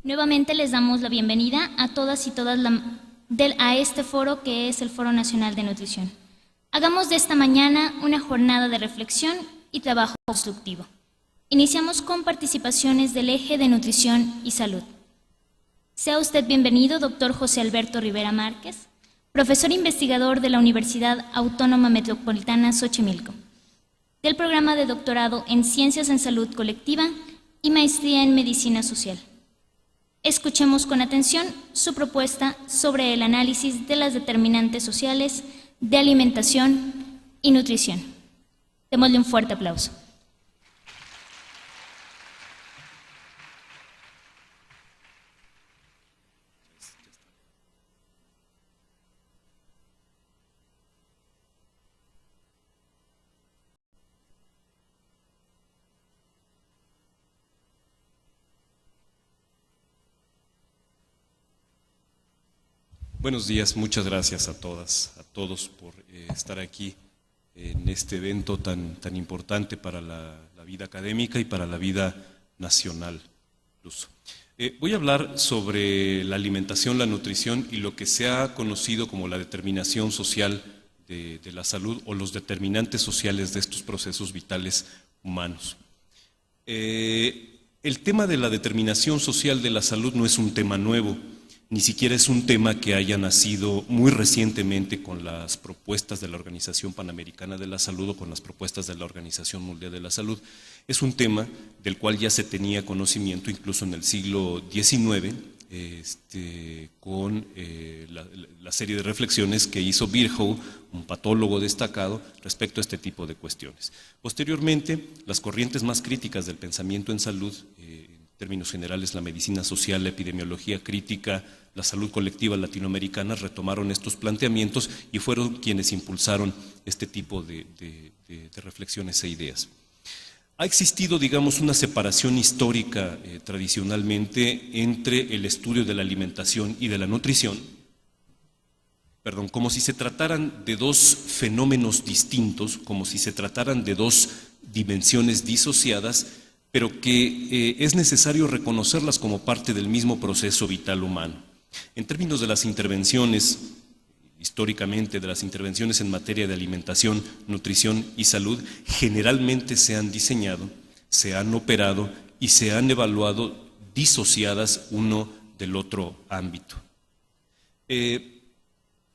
Nuevamente les damos la bienvenida a todas y todas a este foro que es el Foro Nacional de Nutrición. Hagamos de esta mañana una jornada de reflexión y trabajo constructivo. Iniciamos con participaciones del eje de nutrición y salud. Sea usted bienvenido, doctor José Alberto Rivera Márquez, profesor investigador de la Universidad Autónoma Metropolitana Xochimilco, del programa de doctorado en Ciencias en Salud Colectiva y maestría en Medicina Social. Escuchemos con atención su propuesta sobre el análisis de las determinantes sociales de alimentación y nutrición. Démosle un fuerte aplauso. Buenos días, muchas gracias a todas, a todos por estar aquí en este evento tan importante para la vida académica y para la vida nacional incluso. Voy a hablar sobre la alimentación, la nutrición y lo que se ha conocido como la determinación social de la salud o los determinantes sociales de estos procesos vitales humanos. El tema de la determinación social de la salud no es un tema nuevo. Ni siquiera es un tema que haya nacido muy recientemente con las propuestas de la Organización Panamericana de la Salud o con las propuestas de la Organización Mundial de la Salud. Es un tema del cual ya se tenía conocimiento incluso en el siglo XIX, con la serie de reflexiones que hizo Virchow, un patólogo destacado, respecto a este tipo de cuestiones. Posteriormente, las corrientes más críticas del pensamiento en salud, en términos generales la medicina social, la epidemiología crítica, la salud colectiva latinoamericana, retomaron estos planteamientos y fueron quienes impulsaron este tipo de reflexiones e ideas. Ha existido, digamos, una separación histórica tradicionalmente entre el estudio de la alimentación y de la nutrición, como si se trataran de dos fenómenos distintos, como si se trataran de dos dimensiones disociadas, pero que es necesario reconocerlas como parte del mismo proceso vital humano. En términos de las intervenciones, históricamente de las intervenciones en materia de alimentación, nutrición y salud, generalmente se han diseñado, se han operado y se han evaluado disociadas uno del otro ámbito.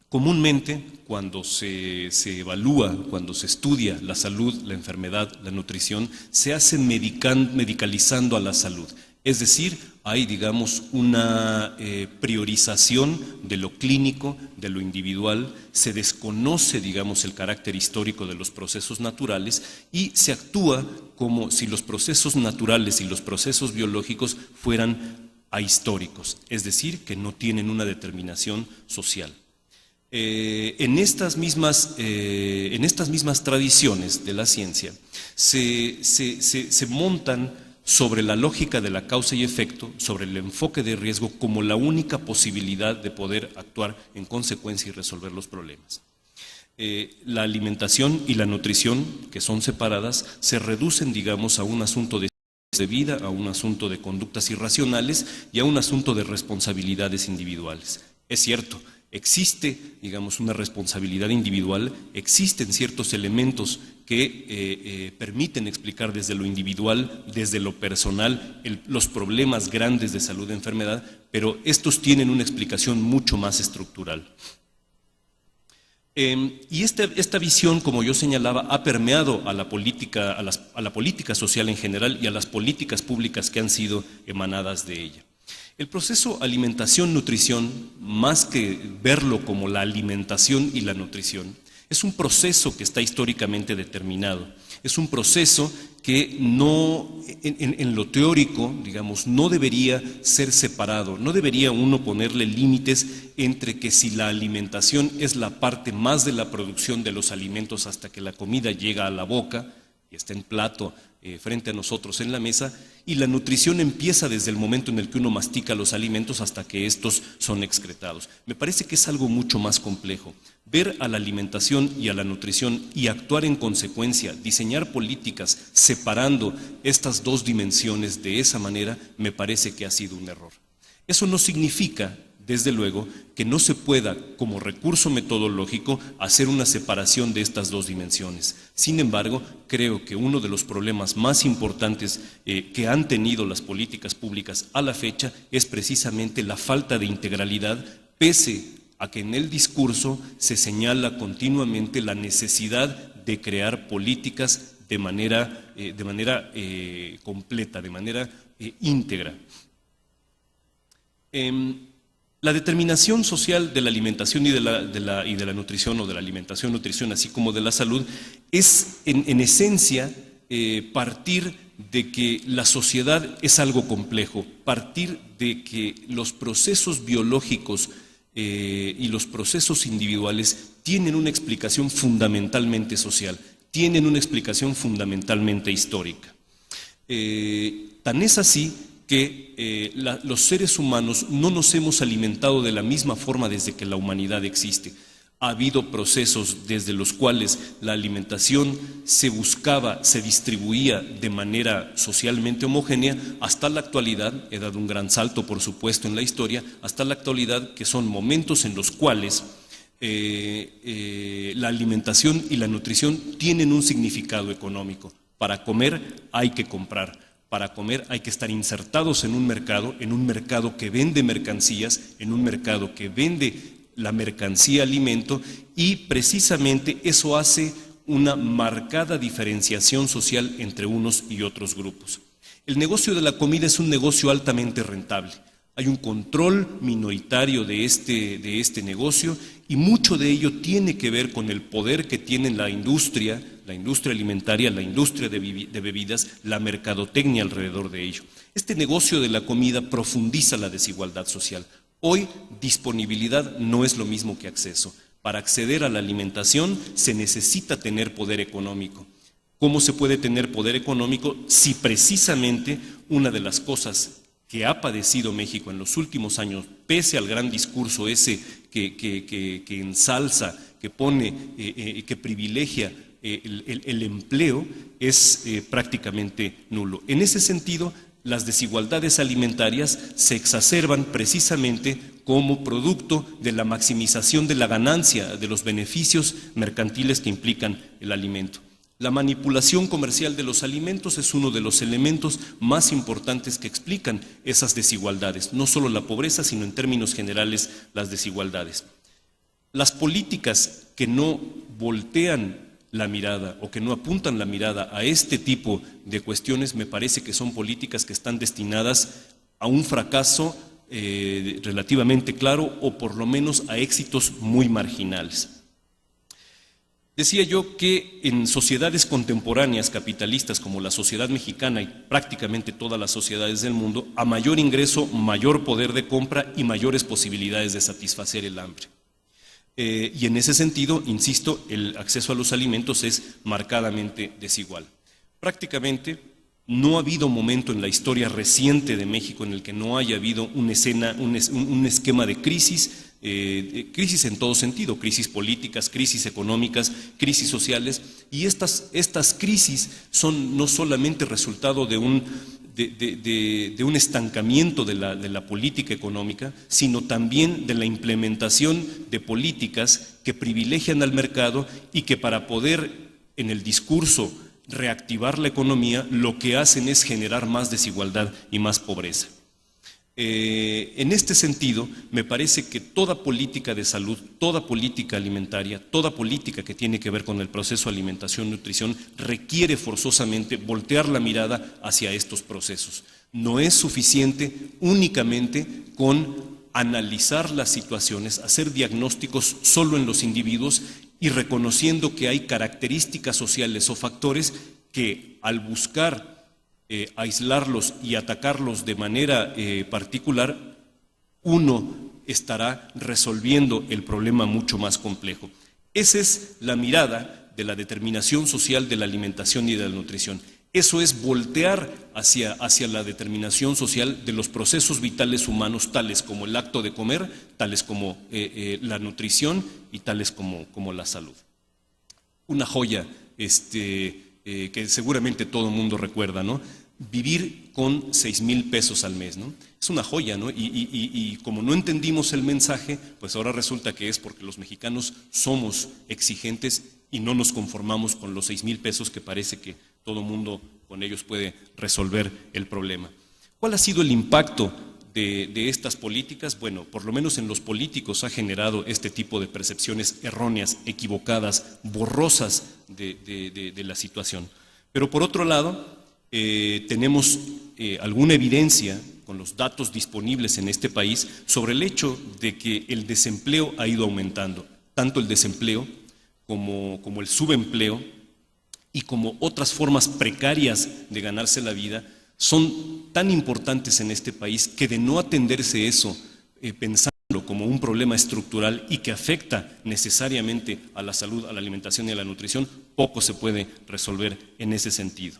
Comúnmente, cuando se evalúa, cuando se estudia la salud, la enfermedad, la nutrición, se hace medicalizando a la salud. Es decir, hay, digamos, una priorización de lo clínico, de lo individual, se desconoce, digamos, el carácter histórico de los procesos naturales y se actúa como si los procesos naturales y los procesos biológicos fueran ahistóricos, es decir, que no tienen una determinación social. En estas mismas tradiciones de la ciencia se montan sobre la lógica de la causa y efecto, sobre el enfoque de riesgo como la única posibilidad de poder actuar en consecuencia y resolver los problemas. La alimentación y la nutrición, que son separadas, se reducen, digamos, a un asunto de vida, a un asunto de conductas irracionales y a un asunto de responsabilidades individuales. Es cierto, existe, digamos, una responsabilidad individual, existen ciertos elementos que permiten explicar desde lo individual, desde lo personal, los problemas grandes de salud e enfermedad, pero estos tienen una explicación mucho más estructural. Y esta visión, como yo señalaba, ha permeado a la política social en general y a las políticas públicas que han sido emanadas de ella. El proceso alimentación-nutrición, más que verlo como la alimentación y la nutrición, es un proceso que está históricamente determinado. Es un proceso que no, en lo teórico, digamos, no debería ser separado. No debería uno ponerle límites entre que si la alimentación es la parte más de la producción de los alimentos hasta que la comida llega a la boca y está en plato frente a nosotros en la mesa, y la nutrición empieza desde el momento en el que uno mastica los alimentos hasta que estos son excretados. Me parece que es algo mucho más complejo. Ver a la alimentación y a la nutrición y actuar en consecuencia, diseñar políticas separando estas dos dimensiones de esa manera, me parece que ha sido un error. Eso no significa, desde luego, que no se pueda, como recurso metodológico, hacer una separación de estas dos dimensiones. Sin embargo, creo que uno de los problemas más importantes que han tenido las políticas públicas a la fecha es precisamente la falta de integralidad, pese a que en el discurso se señala continuamente la necesidad de crear políticas de manera completa, de manera íntegra. La determinación social de la alimentación y de la nutrición, o de la alimentación, nutrición, así como de la salud, es en esencia partir de que la sociedad es algo complejo, partir de que los procesos biológicos y los procesos individuales tienen una explicación fundamentalmente social, tienen una explicación fundamentalmente histórica. Tan es así que los seres humanos no nos hemos alimentado de la misma forma desde que la humanidad existe. Ha habido procesos desde los cuales la alimentación se buscaba, se distribuía de manera socialmente homogénea, hasta la actualidad, he dado un gran salto por supuesto en la historia, hasta la actualidad, que son momentos en los cuales la alimentación y la nutrición tienen un significado económico. Para comer hay que comprar. Para comer hay que estar insertados en un mercado que vende mercancías, en un mercado que vende la mercancía alimento, y precisamente eso hace una marcada diferenciación social entre unos y otros grupos. El negocio de la comida es un negocio altamente rentable. Hay un control minoritario de este negocio, y mucho de ello tiene que ver con el poder que tiene la industria alimentaria, la industria de bebidas, la mercadotecnia alrededor de ello. Este negocio de la comida profundiza la desigualdad social. Hoy, disponibilidad no es lo mismo que acceso. Para acceder a la alimentación se necesita tener poder económico. ¿Cómo se puede tener poder económico si precisamente una de las cosas que ha padecido México en los últimos años, pese al gran discurso ese que ensalza, que pone, que privilegia el empleo, es prácticamente nulo? En ese sentido, las desigualdades alimentarias se exacerban precisamente como producto de la maximización de la ganancia, de los beneficios mercantiles que implican el alimento. La manipulación comercial de los alimentos es uno de los elementos más importantes que explican esas desigualdades, no solo la pobreza, sino en términos generales las desigualdades. Las políticas que no voltean la mirada o que no apuntan la mirada a este tipo de cuestiones, me parece que son políticas que están destinadas a un fracaso relativamente claro, o por lo menos a éxitos muy marginales. Decía yo que en sociedades contemporáneas capitalistas como la sociedad mexicana y prácticamente todas las sociedades del mundo, a mayor ingreso, mayor poder de compra y mayores posibilidades de satisfacer el hambre. Y en ese sentido, insisto, el acceso a los alimentos es marcadamente desigual. Prácticamente no ha habido momento en la historia reciente de México en el que no haya habido un esquema de crisis en todo sentido, crisis políticas, crisis económicas, crisis sociales, y estas crisis son no solamente resultado de un estancamiento de la política económica, sino también de la implementación de políticas que privilegian al mercado y que, para poder en el discurso reactivar la economía, lo que hacen es generar más desigualdad y más pobreza. En este sentido, me parece que toda política de salud, toda política alimentaria, toda política que tiene que ver con el proceso de alimentación y nutrición requiere forzosamente voltear la mirada hacia estos procesos. No es suficiente únicamente con analizar las situaciones, hacer diagnósticos solo en los individuos y reconociendo que hay características sociales o factores que, al buscar aislarlos y atacarlos de manera particular, uno estará resolviendo el problema mucho más complejo. Esa es la mirada de la determinación social de la alimentación y de la nutrición. Eso es voltear hacia la determinación social de los procesos vitales humanos, tales como el acto de comer, tales como la nutrición y tales como la salud. Una joya que seguramente todo el mundo recuerda, ¿no? vivir con 6,000 pesos al mes, ¿no? Es una joya, ¿no? Y como no entendimos el mensaje, pues ahora resulta que es porque los mexicanos somos exigentes y no nos conformamos con los 6,000 pesos que parece que todo mundo con ellos puede resolver el problema. ¿Cuál ha sido el impacto de estas políticas? Bueno, por lo menos en los políticos ha generado este tipo de percepciones erróneas, equivocadas, borrosas de la situación. Pero por otro lado, tenemos alguna evidencia con los datos disponibles en este país sobre el hecho de que el desempleo ha ido aumentando, tanto el desempleo como el subempleo y como otras formas precarias de ganarse la vida son tan importantes en este país que de no atenderse eso, pensándolo como un problema estructural y que afecta necesariamente a la salud, a la alimentación y a la nutrición, poco se puede resolver en ese sentido.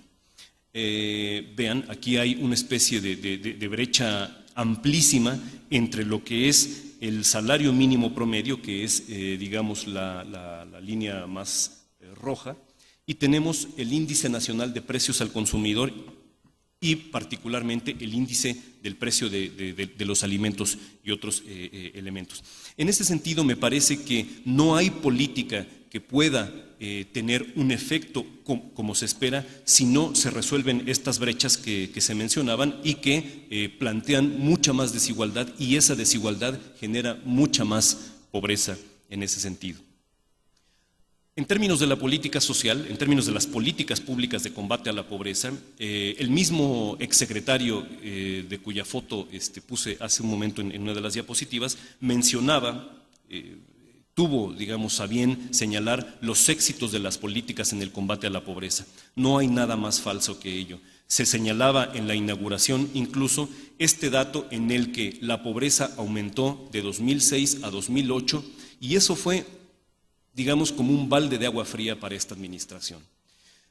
Vean, aquí hay una especie de brecha amplísima entre lo que es el salario mínimo promedio, que es, digamos, la línea más roja, y tenemos el índice nacional de precios al consumidor y particularmente el índice del precio de los alimentos y otros elementos. En ese sentido, me parece que no hay política que pueda tener un efecto como se espera si no se resuelven estas brechas que se mencionaban y que plantean mucha más desigualdad, y esa desigualdad genera mucha más pobreza en ese sentido. En términos de la política social, en términos de las políticas públicas de combate a la pobreza, el mismo exsecretario de cuya foto puse hace un momento en una de las diapositivas, mencionaba, tuvo, digamos, a bien señalar los éxitos de las políticas en el combate a la pobreza. No hay nada más falso que ello. Se señalaba en la inauguración incluso este dato en el que la pobreza aumentó de 2006 a 2008, y eso fue, digamos, como un balde de agua fría para esta administración.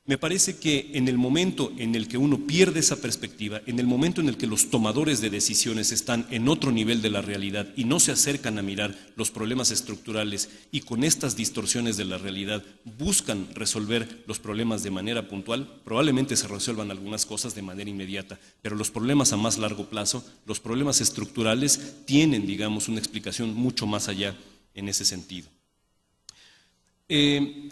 Me parece que en el momento en el que uno pierde esa perspectiva, en el momento en el que los tomadores de decisiones están en otro nivel de la realidad y no se acercan a mirar los problemas estructurales y con estas distorsiones de la realidad buscan resolver los problemas de manera puntual, probablemente se resuelvan algunas cosas de manera inmediata, pero los problemas a más largo plazo, los problemas estructurales tienen, digamos, una explicación mucho más allá en ese sentido.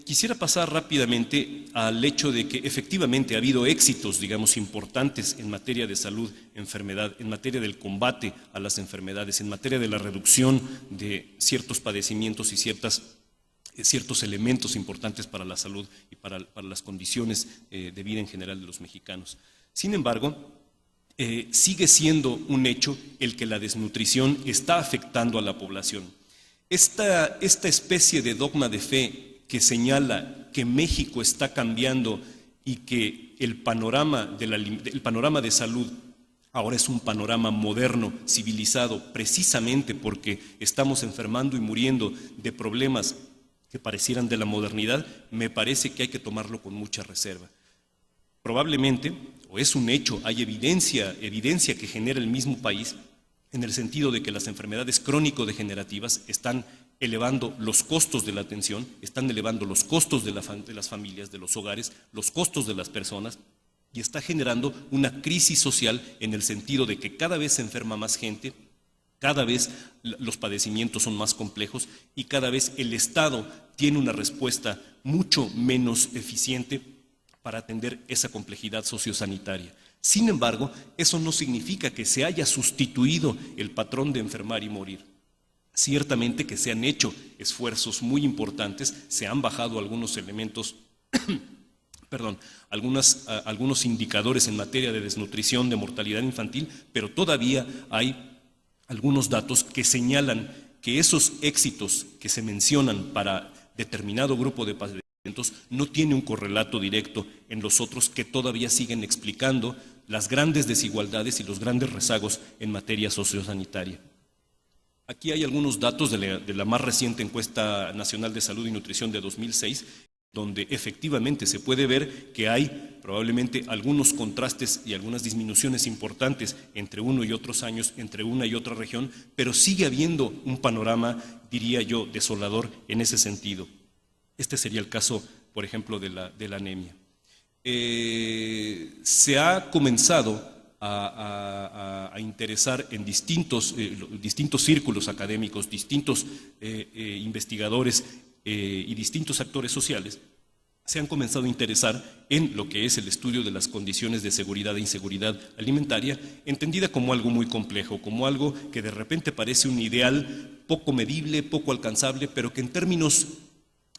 Quisiera pasar rápidamente al hecho de que efectivamente ha habido éxitos, digamos, importantes en materia de salud, enfermedad, en materia del combate a las enfermedades, en materia de la reducción de ciertos padecimientos y ciertos elementos importantes para la salud y para las condiciones de vida en general de los mexicanos. Sin embargo, sigue siendo un hecho el que la desnutrición está afectando a la población. Esta especie de dogma de fe que señala que México está cambiando y que el panorama de salud ahora es un panorama moderno, civilizado, precisamente porque estamos enfermando y muriendo de problemas que parecieran de la modernidad, me parece que hay que tomarlo con mucha reserva. Probablemente, o es un hecho, hay evidencia que genera el mismo país, en el sentido de que las enfermedades crónico-degenerativas están elevando los costos de la atención, están elevando los costos de las familias, de los hogares, los costos de las personas, y está generando una crisis social en el sentido de que cada vez se enferma más gente, cada vez los padecimientos son más complejos y cada vez el Estado tiene una respuesta mucho menos eficiente para atender esa complejidad sociosanitaria. Sin embargo, eso no significa que se haya sustituido el patrón de enfermar y morir. Ciertamente que se han hecho esfuerzos muy importantes, se han bajado algunos elementos, algunos indicadores en materia de desnutrición, de mortalidad infantil, pero todavía hay algunos datos que señalan que esos éxitos que se mencionan para determinado grupo de padecimientos no tiene un correlato directo en los otros que todavía siguen explicando las grandes desigualdades y los grandes rezagos en materia sociosanitaria. Aquí hay algunos datos de la más reciente encuesta nacional de salud y nutrición de 2006, donde efectivamente se puede ver que hay probablemente algunos contrastes y algunas disminuciones importantes entre uno y otros años, entre una y otra región, pero sigue habiendo un panorama, diría yo, desolador en ese sentido. Este sería el caso, por ejemplo, de la anemia. se ha comenzado a interesar en distintos círculos académicos, distintos investigadores y distintos actores sociales, se han comenzado a interesar en lo que es el estudio de las condiciones de seguridad e inseguridad alimentaria, entendida como algo muy complejo, como algo que de repente parece un ideal poco medible, poco alcanzable, pero que en términos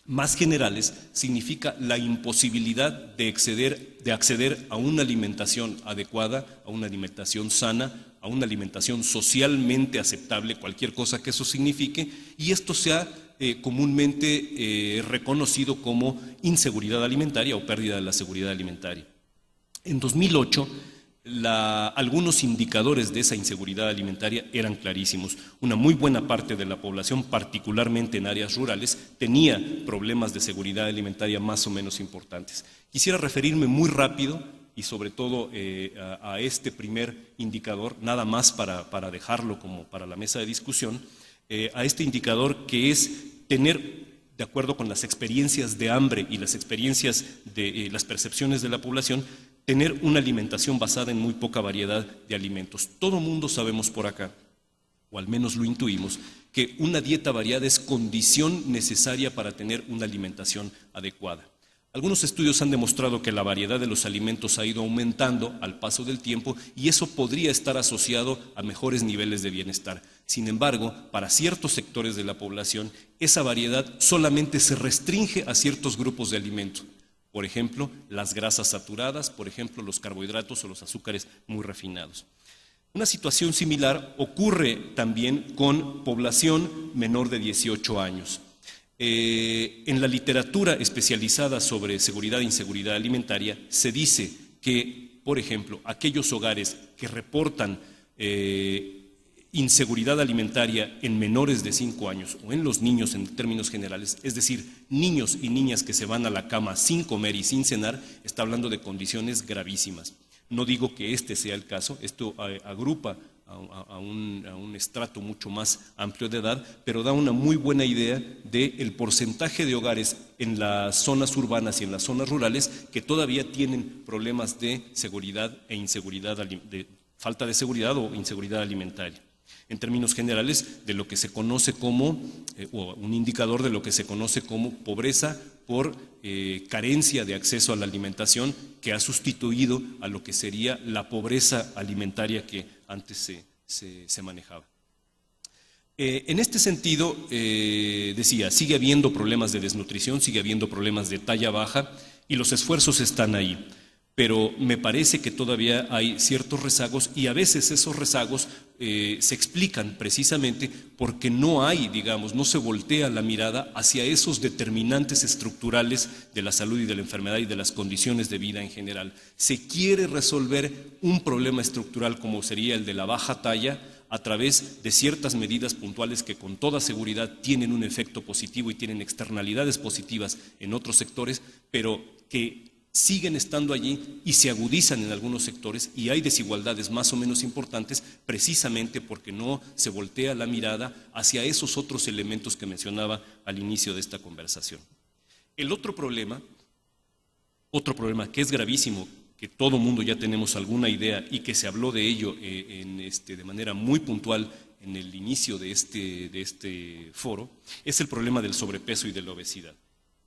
más generales significa la imposibilidad de acceder a una alimentación adecuada, a una alimentación sana, a una alimentación socialmente aceptable, cualquier cosa que eso signifique, y esto se ha comúnmente reconocido como inseguridad alimentaria o pérdida de la seguridad alimentaria. En 2008, algunos indicadores de esa inseguridad alimentaria eran clarísimos. Una muy buena parte de la población, particularmente en áreas rurales, tenía problemas de seguridad alimentaria más o menos importantes. Quisiera referirme muy rápido y sobre todo a este primer indicador, nada más para dejarlo como para la mesa de discusión, a este indicador que es tener, de acuerdo con las experiencias de hambre y las experiencias de las percepciones de la población, tener una alimentación basada en muy poca variedad de alimentos. Todo mundo sabemos por acá, o al menos lo intuimos, que una dieta variada es condición necesaria para tener una alimentación adecuada. Algunos estudios han demostrado que la variedad de los alimentos ha ido aumentando al paso del tiempo y eso podría estar asociado a mejores niveles de bienestar. Sin embargo, para ciertos sectores de la población, esa variedad solamente se restringe a ciertos grupos de alimentos. Por ejemplo, las grasas saturadas, por ejemplo, los carbohidratos o los azúcares muy refinados. Una situación similar ocurre también con población menor de 18 años. En la literatura especializada sobre seguridad e inseguridad alimentaria se dice que, por ejemplo, aquellos hogares que reportan inseguridad alimentaria en menores de 5 años o en los niños en términos generales, es decir, niños y niñas que se van a la cama sin comer y sin cenar, está hablando de condiciones gravísimas. No digo que este sea el caso, esto agrupa a un estrato mucho más amplio de edad, pero da una muy buena idea del porcentaje de hogares en las zonas urbanas y en las zonas rurales que todavía tienen problemas de seguridad e inseguridad, de falta de seguridad o inseguridad alimentaria. En términos generales, de lo que se conoce como, o un indicador de lo que se conoce como pobreza por carencia de acceso a la alimentación, que ha sustituido a lo que sería la pobreza alimentaria que antes se manejaba. En este sentido, decía, sigue habiendo problemas de desnutrición, sigue habiendo problemas de talla baja y los esfuerzos están ahí. Pero me parece que todavía hay ciertos rezagos y a veces esos rezagos se explican precisamente porque no hay, digamos, no se voltea la mirada hacia esos determinantes estructurales de la salud y de la enfermedad y de las condiciones de vida en general. Se quiere resolver un problema estructural como sería el de la baja talla a través de ciertas medidas puntuales que con toda seguridad tienen un efecto positivo y tienen externalidades positivas en otros sectores, pero que siguen estando allí y se agudizan en algunos sectores y hay desigualdades más o menos importantes precisamente porque no se voltea la mirada hacia esos otros elementos que mencionaba al inicio de esta conversación. El otro problema que es gravísimo, que todo mundo ya tenemos alguna idea y que se habló de ello de manera muy puntual en el inicio de este foro, es el problema del sobrepeso y de la obesidad.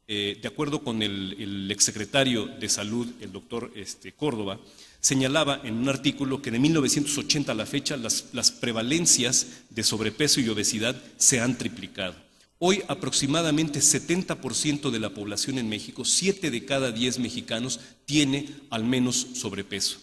De acuerdo con el exsecretario de Salud, el doctor Córdoba, señalaba en un artículo que de 1980 a la fecha las prevalencias de sobrepeso y obesidad se han triplicado. Hoy aproximadamente 70% de la población en México, 7 de cada 10 mexicanos, tiene al menos sobrepeso,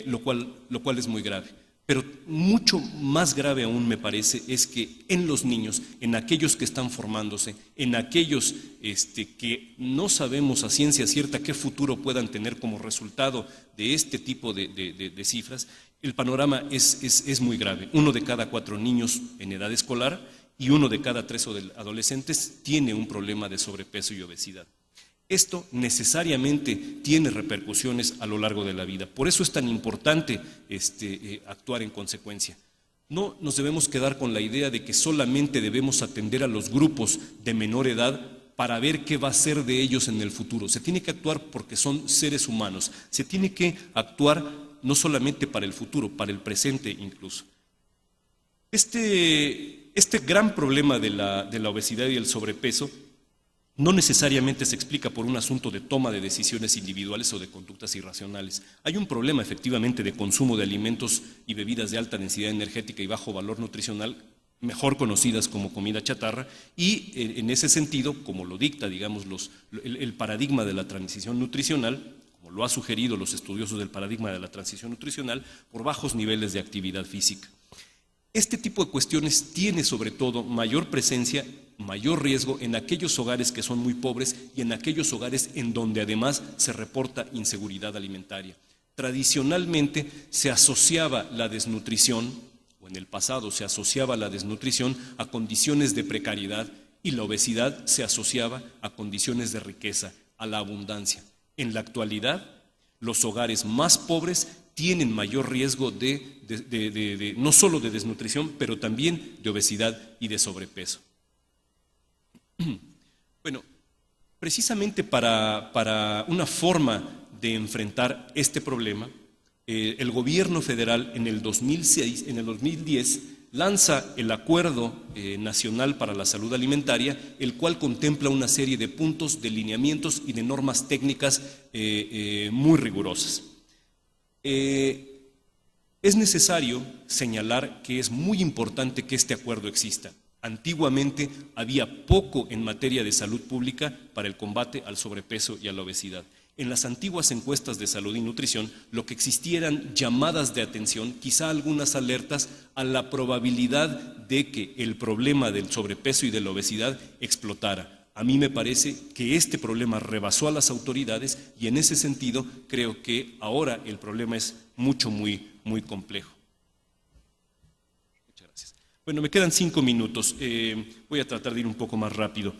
lo cual es muy grave. Pero mucho más grave aún me parece es que en los niños, en aquellos que están formándose, en aquellos que no sabemos a ciencia cierta qué futuro puedan tener como resultado de este tipo de cifras, el panorama es muy grave. 1 de cada 4 niños en edad escolar y 1 de cada 3 adolescentes tiene un problema de sobrepeso y obesidad. Esto necesariamente tiene repercusiones a lo largo de la vida. Por eso es tan importante actuar en consecuencia. No nos debemos quedar con la idea de que solamente debemos atender a los grupos de menor edad para ver qué va a ser de ellos en el futuro. Se tiene que actuar porque son seres humanos. Se tiene que actuar no solamente para el futuro, para el presente incluso. Este gran problema de la obesidad y el sobrepeso no necesariamente se explica por un asunto de toma de decisiones individuales o de conductas irracionales. Hay un problema efectivamente de consumo de alimentos y bebidas de alta densidad energética y bajo valor nutricional, mejor conocidas como comida chatarra, y en ese sentido, como lo dicta, digamos, el paradigma de la transición nutricional, como lo ha sugerido los estudiosos del paradigma de la transición nutricional, por bajos niveles de actividad física. Este tipo de cuestiones tiene sobre todo mayor presencia, mayor riesgo en aquellos hogares que son muy pobres y en aquellos hogares en donde además se reporta inseguridad alimentaria. Tradicionalmente se asociaba la desnutrición, o en el pasado se asociaba la desnutrición a condiciones de precariedad y la obesidad se asociaba a condiciones de riqueza, a la abundancia. En la actualidad, los hogares más pobres tienen mayor riesgo no solo de desnutrición, pero también de obesidad y de sobrepeso. Bueno, precisamente para una forma de enfrentar este problema, el gobierno federal en el 2010 lanza el Acuerdo Nacional para la Salud Alimentaria, el cual contempla una serie de puntos, de lineamientos y de normas técnicas muy rigurosas. Es necesario señalar que es muy importante que este acuerdo exista. Antiguamente había poco en materia de salud pública para el combate al sobrepeso y a la obesidad. En las antiguas encuestas de salud y nutrición, lo que existía eran llamadas de atención, quizá algunas alertas a la probabilidad de que el problema del sobrepeso y de la obesidad explotara. A mí me parece que este problema rebasó a las autoridades y en ese sentido creo que ahora el problema es muy complejo. Muchas gracias. Bueno, me quedan 5 minutos. Voy a tratar de ir un poco más rápido.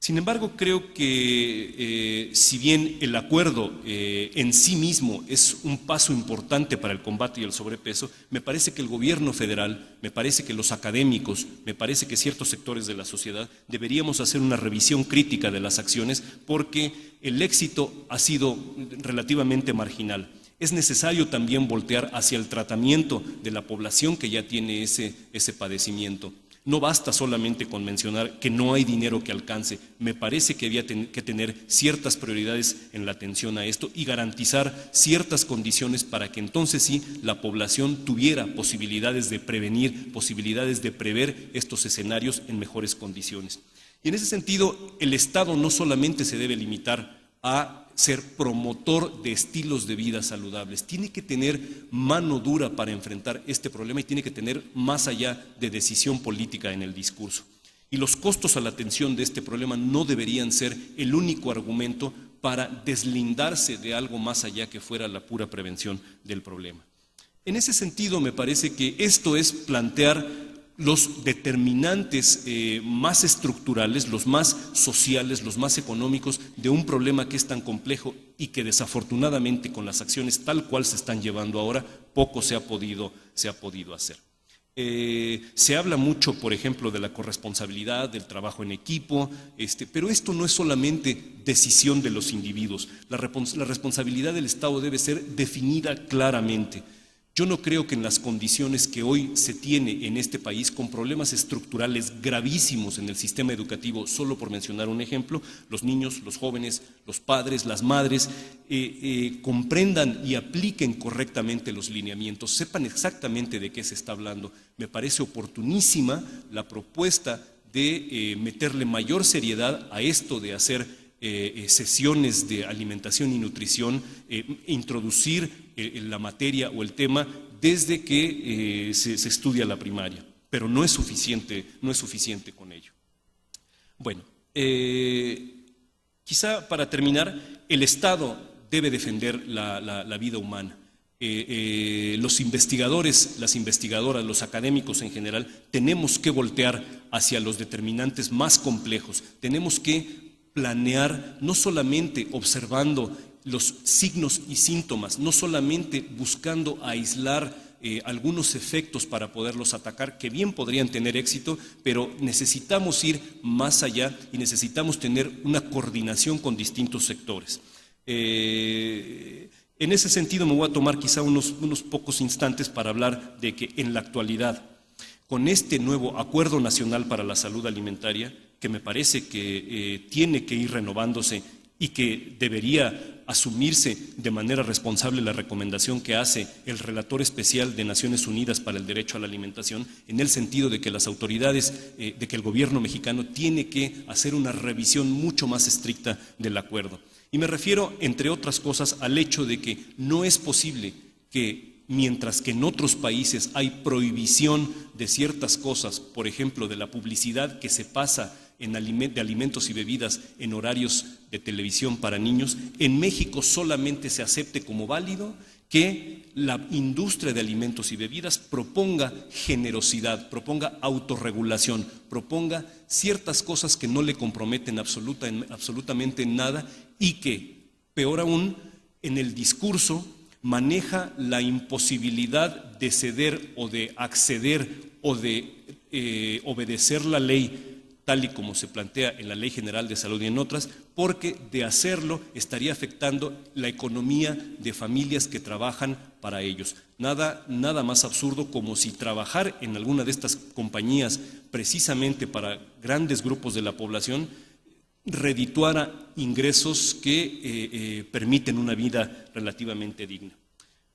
Sin embargo, creo que si bien el acuerdo en sí mismo es un paso importante para el combate y el sobrepeso, me parece que el gobierno federal, me parece que los académicos, me parece que ciertos sectores de la sociedad deberíamos hacer una revisión crítica de las acciones porque el éxito ha sido relativamente marginal. Es necesario también voltear hacia el tratamiento de la población que ya tiene ese padecimiento. No basta solamente con mencionar que no hay dinero que alcance. Me parece que había que tener ciertas prioridades en la atención a esto y garantizar ciertas condiciones para que entonces sí la población tuviera posibilidades de prevenir, posibilidades de prever estos escenarios en mejores condiciones. Y en ese sentido, el Estado no solamente se debe limitar a ser promotor de estilos de vida saludables, tiene que tener mano dura para enfrentar este problema y tiene que tener más allá de decisión política en el discurso. Y los costos a la atención de este problema no deberían ser el único argumento para deslindarse de algo más allá que fuera la pura prevención del problema. En ese sentido, me parece que esto es plantear los determinantes más estructurales, los más sociales, los más económicos de un problema que es tan complejo y que desafortunadamente con las acciones tal cual se están llevando ahora, poco se ha podido hacer. Se habla mucho, por ejemplo, de la corresponsabilidad, del trabajo en equipo, pero esto no es solamente decisión de los individuos. La responsabilidad del Estado debe ser definida claramente. Yo no creo que en las condiciones que hoy se tiene en este país, con problemas estructurales gravísimos en el sistema educativo, solo por mencionar un ejemplo, los niños, los jóvenes, los padres, las madres, comprendan y apliquen correctamente los lineamientos, sepan exactamente de qué se está hablando. Me parece oportunísima la propuesta de meterle mayor seriedad a esto de hacer sesiones de alimentación y nutrición, introducir la materia o el tema desde que se estudia la primaria, pero no es suficiente con ello. Bueno, quizá para terminar, el Estado debe defender la vida humana. Los investigadores, las investigadoras, los académicos en general, tenemos que voltear hacia los determinantes más complejos, tenemos que planear no solamente observando los signos y síntomas, no solamente buscando aislar algunos efectos para poderlos atacar, que bien podrían tener éxito, pero necesitamos ir más allá y necesitamos tener una coordinación con distintos sectores. En ese sentido me voy a tomar quizá unos pocos instantes para hablar de que en la actualidad, con este nuevo Acuerdo Nacional para la Salud Alimentaria, que me parece que tiene que ir renovándose y que debería asumirse de manera responsable la recomendación que hace el relator especial de Naciones Unidas para el Derecho a la Alimentación, en el sentido de que las autoridades, de que el gobierno mexicano tiene que hacer una revisión mucho más estricta del acuerdo. Y me refiero, entre otras cosas, al hecho de que no es posible que, mientras que en otros países hay prohibición de ciertas cosas, por ejemplo, de la publicidad que se pasa de alimentos y bebidas en horarios de televisión para niños, en México solamente se acepte como válido que la industria de alimentos y bebidas proponga generosidad, proponga autorregulación, proponga ciertas cosas que no le comprometen absolutamente en nada y que, peor aún, en el discurso maneja la imposibilidad de ceder o de acceder o de obedecer la ley tal y como se plantea en la Ley General de Salud y en otras, porque de hacerlo estaría afectando la economía de familias que trabajan para ellos. Nada más absurdo como si trabajar en alguna de estas compañías precisamente para grandes grupos de la población redituara ingresos que permiten una vida relativamente digna.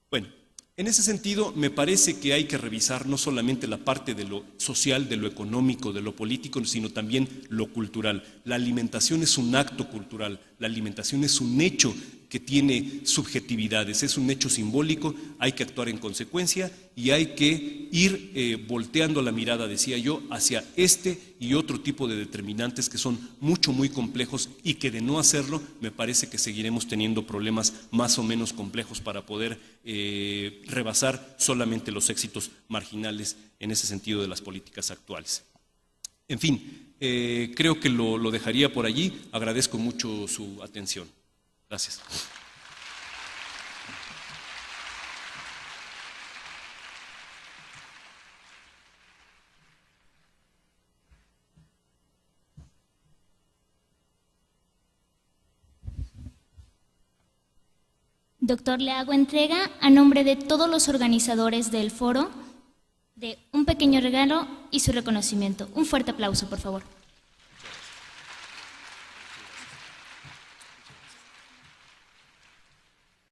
Bueno, en ese sentido, me parece que hay que revisar no solamente la parte de lo social, de lo económico, de lo político, sino también lo cultural. La alimentación es un acto cultural, la alimentación es un hecho que tiene subjetividades, es un hecho simbólico, hay que actuar en consecuencia y hay que ir volteando la mirada, decía yo, hacia este y otro tipo de determinantes que son muy complejos y que de no hacerlo me parece que seguiremos teniendo problemas más o menos complejos para poder rebasar solamente los éxitos marginales en ese sentido de las políticas actuales. En fin, creo que lo dejaría por allí. Agradezco mucho su atención. Gracias. Doctor, le hago entrega a nombre de todos los organizadores del foro de un pequeño regalo y su reconocimiento. Un fuerte aplauso, por favor.